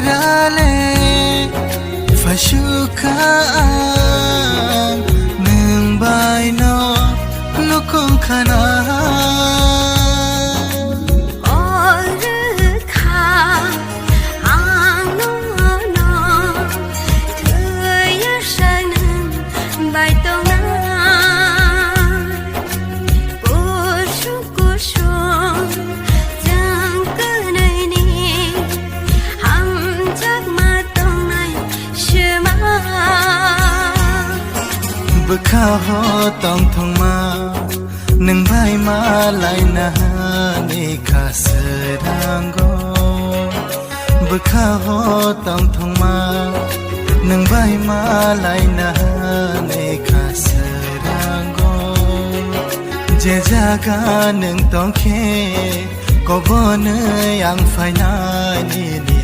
rale fashuka nung bai no lukung khana bực khao ho tòng thong ma nâng vai ma lại na ni kha sơ đang go bực khao ho tòng thong ma nâng vai ma lại na ni kha sơ đang go je jaga nâng tong khe ko bon yang phai na ni